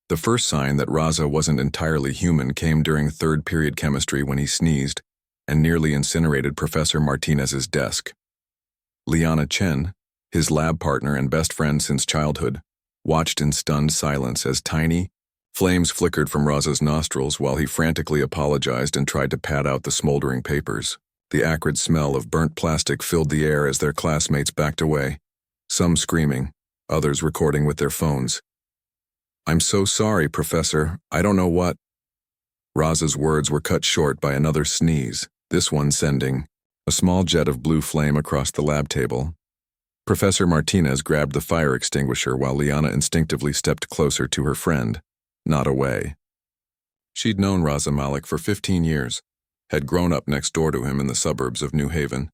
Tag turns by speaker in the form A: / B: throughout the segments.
A: The first sign that Raza wasn't entirely human came during third period chemistry when he sneezed and nearly incinerated Professor Martinez's desk. Liana Chen, his lab partner and best friend since childhood, watched in stunned silence as tiny flames flickered from Raza's nostrils while he frantically apologized and tried to pat out the smoldering papers. The acrid smell of burnt plastic filled the air as their classmates backed away, some screaming, others recording with their phones. "I'm so sorry, Professor. I don't know what—" Raza's words were cut short by another sneeze, this one sending a small jet of blue flame across the lab table. Professor Martinez grabbed the fire extinguisher while Liana instinctively stepped closer to her friend, not away. She'd known Raza Malik for 15 years, had grown up next door to him in the suburbs of New Haven.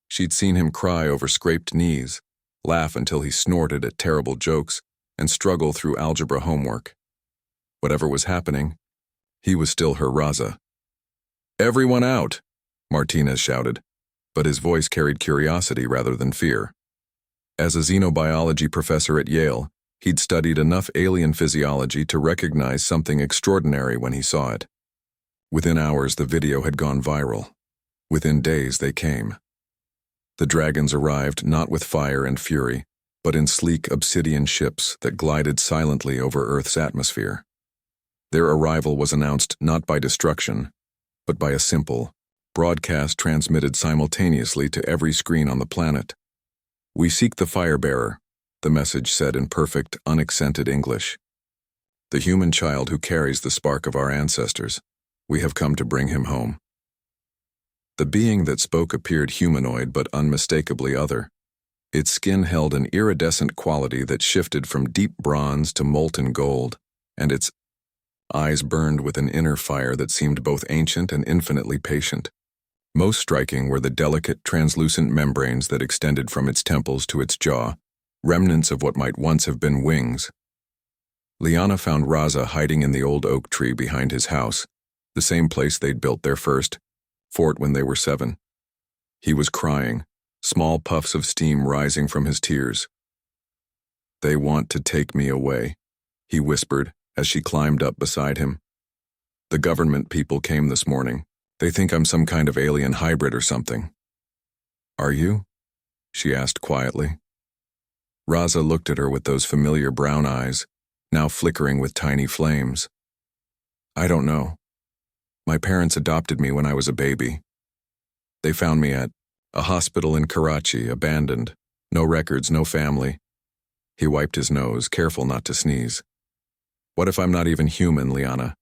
A: She'd seen him cry over scraped knees, laugh until he snorted at terrible jokes, and struggle through algebra homework. Whatever was happening, he was still her Raza. "Everyone out!" Martinez shouted, but his voice carried curiosity rather than fear. As a xenobiology professor at Yale, he'd studied enough alien physiology to recognize something extraordinary when he saw it. Within hours, the video had gone viral. Within days, they came. The dragons arrived not with fire and fury, but in sleek obsidian ships that glided silently over Earth's atmosphere. Their arrival was announced not by destruction, but by a simple broadcast transmitted simultaneously to every screen on the planet. "We seek the fire-bearer," the message said in perfect, unaccented English. "The human child who carries the spark of our ancestors. We have come to bring him home." The being that spoke appeared humanoid but unmistakably other. Its skin held an iridescent quality that shifted from deep bronze to molten gold, and its eyes burned with an inner fire that seemed both ancient and infinitely patient. Most striking were the delicate, translucent membranes that extended from its temples to its jaw, remnants of what might once have been wings. Liana found Raza hiding in the old oak tree behind his house, the same place they'd built their first fort when they were 7. He was crying, small puffs of steam rising from his tears. "They want to take me away," he whispered as she climbed up beside him. "The government people came this morning. They think I'm some kind of alien hybrid or something." "Are you?" she asked quietly. Raza looked at her with those familiar brown eyes, now flickering with tiny flames. "I don't know. My parents adopted me when I was a baby. They found me at a hospital in Karachi, abandoned, no records, no family." He wiped his nose, careful not to sneeze. "What if I'm not even human, Liana?"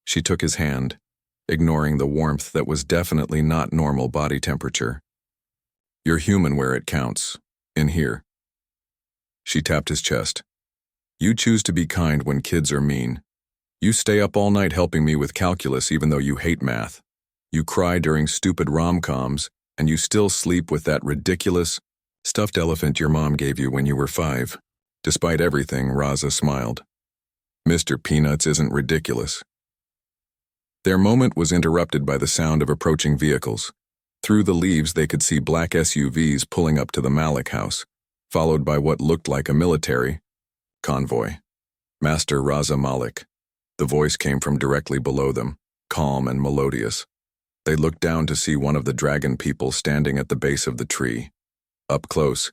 A: She took his hand, ignoring the warmth that was definitely not normal body temperature. "You're human where it counts, in here." She tapped his chest. "You choose to be kind when kids are mean. You stay up all night helping me with calculus even though you hate math. You cry during stupid rom-coms, and you still sleep with that ridiculous, stuffed elephant your mom gave you when you were 5. Despite everything, Raza smiled. "Mr. Peanuts isn't ridiculous." Their moment was interrupted by the sound of approaching vehicles. Through the leaves they could see black SUVs pulling up to the Malik house, followed by what looked like a military convoy. "Master Raza Malik." The voice came from directly below them, calm and melodious. They looked down to see one of the dragon people standing at the base of the tree. Up close,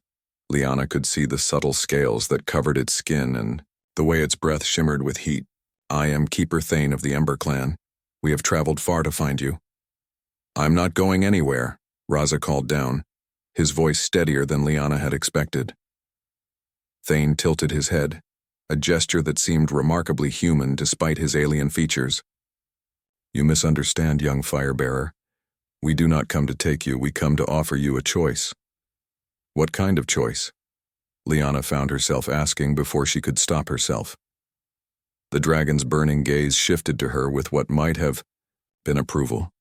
A: Liana could see the subtle scales that covered its skin and the way its breath shimmered with heat. "I am Keeper Thane of the Ember Clan. We have traveled far to find you." "I'm not going anywhere," Raza called down, his voice steadier than Liana had expected. Thane tilted his head, a gesture that seemed remarkably human despite his alien features. "You misunderstand, young firebearer. We do not come to take you, we come to offer you a choice." "What kind of choice?" Liana found herself asking before she could stop herself. The dragon's burning gaze shifted to her with what might have been approval.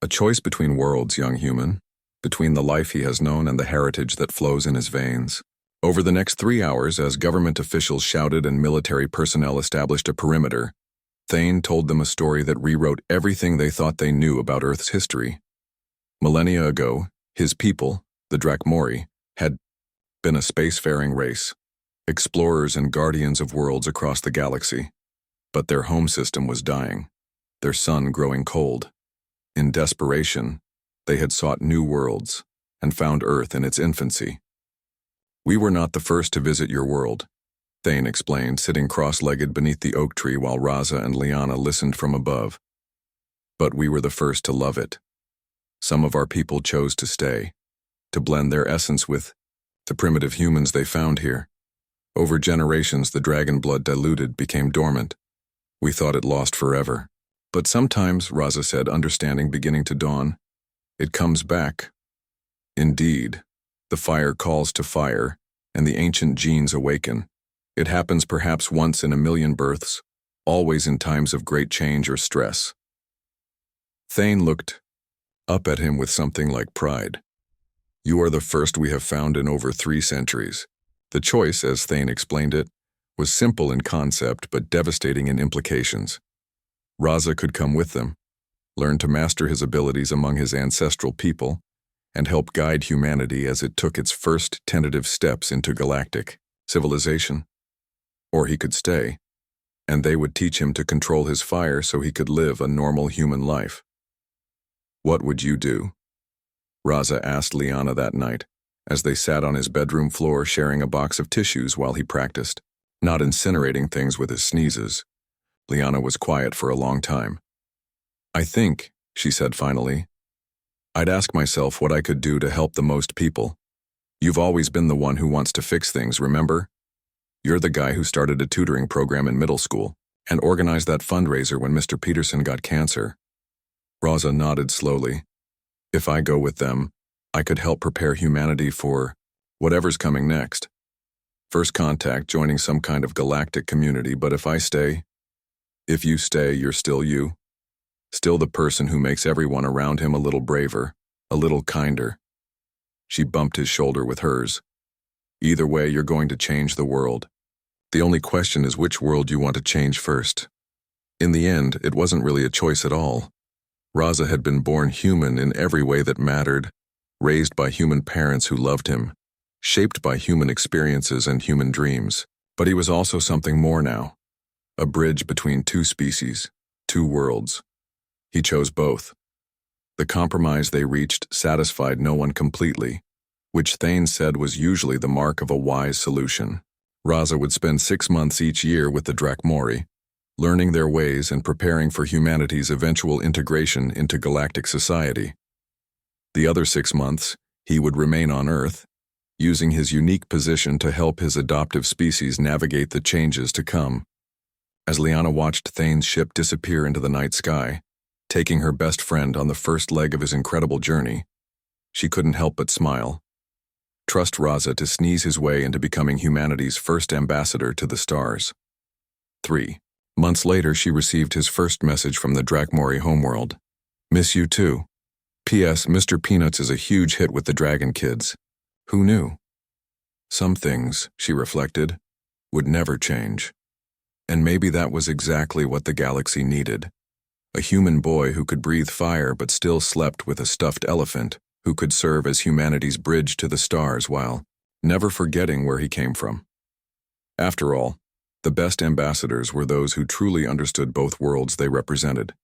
A: "A choice between worlds, young human, between the life he has known and the heritage that flows in his veins." Over the next 3 hours, as government officials shouted and military personnel established a perimeter, Thane told them a story that rewrote everything they thought they knew about Earth's history. Millennia ago, his people, the Drakmori, had been a spacefaring race. explorers and guardians of worlds across the galaxy. But their home system was dying, their sun growing cold. In desperation, they had sought new worlds and found Earth in its infancy. "We were not the first to visit your world," Thane explained, sitting cross-legged beneath the oak tree while Raza and Liana listened from above. "But we were the first to love it. Some of our people chose to stay, to blend their essence with the primitive humans they found here. Over generations, the dragon blood diluted, became dormant. We thought it lost forever. But sometimes," Raza said, understanding beginning to dawn, "it comes back. Indeed, the fire calls to fire, and the ancient genes awaken. It happens perhaps once in a million births, always in times of great change or stress." Thane looked up at him with something like pride. "You are the first we have found in over 3 centuries. The choice, as Thane explained it, was simple in concept but devastating in implications. Raza could come with them, learn to master his abilities among his ancestral people, and help guide humanity as it took its first tentative steps into galactic civilization. Or he could stay, and they would teach him to control his fire so he could live a normal human life. "What would you do?" Raza asked Liana that night, as they sat on his bedroom floor sharing a box of tissues while he practiced, not incinerating things with his sneezes. Liana was quiet for a long time. "I think," she said finally, "I'd ask myself what I could do to help the most people. You've always been the one who wants to fix things, remember? You're the guy who started a tutoring program in middle school and organized that fundraiser when Mr. Peterson got cancer." Raza nodded slowly. "If I go with them, I could help prepare humanity for whatever's coming next. First contact, joining some kind of galactic community, but if you stay, you're still you. Still the person who makes everyone around him a little braver, a little kinder." She bumped his shoulder with hers. "Either way, you're going to change the world. The only question is which world you want to change first." In the end, it wasn't really a choice at all. Raza had been born human in every way that mattered, raised by human parents who loved him, shaped by human experiences and human dreams. But he was also something more now, a bridge between 2 species, 2 worlds. He chose both. The compromise they reached satisfied no one completely, which Thane said was usually the mark of a wise solution. Raza would spend 6 months each year with the Drakmori, learning their ways and preparing for humanity's eventual integration into galactic society. The other 6 months, he would remain on Earth, using his unique position to help his adoptive species navigate the changes to come. As Liana watched Thane's ship disappear into the night sky, taking her best friend on the first leg of his incredible journey, she couldn't help but smile. Trust Raza to sneeze his way into becoming humanity's first ambassador to the stars. 3 months later, she received his first message from the Drakmori homeworld. "Miss you too. P.S. Mr. Peanuts is a huge hit with the Dragon Kids. Who knew?" Some things, she reflected, would never change. And maybe that was exactly what the galaxy needed. A human boy who could breathe fire but still slept with a stuffed elephant, who could serve as humanity's bridge to the stars while never forgetting where he came from. After all, the best ambassadors were those who truly understood both worlds they represented.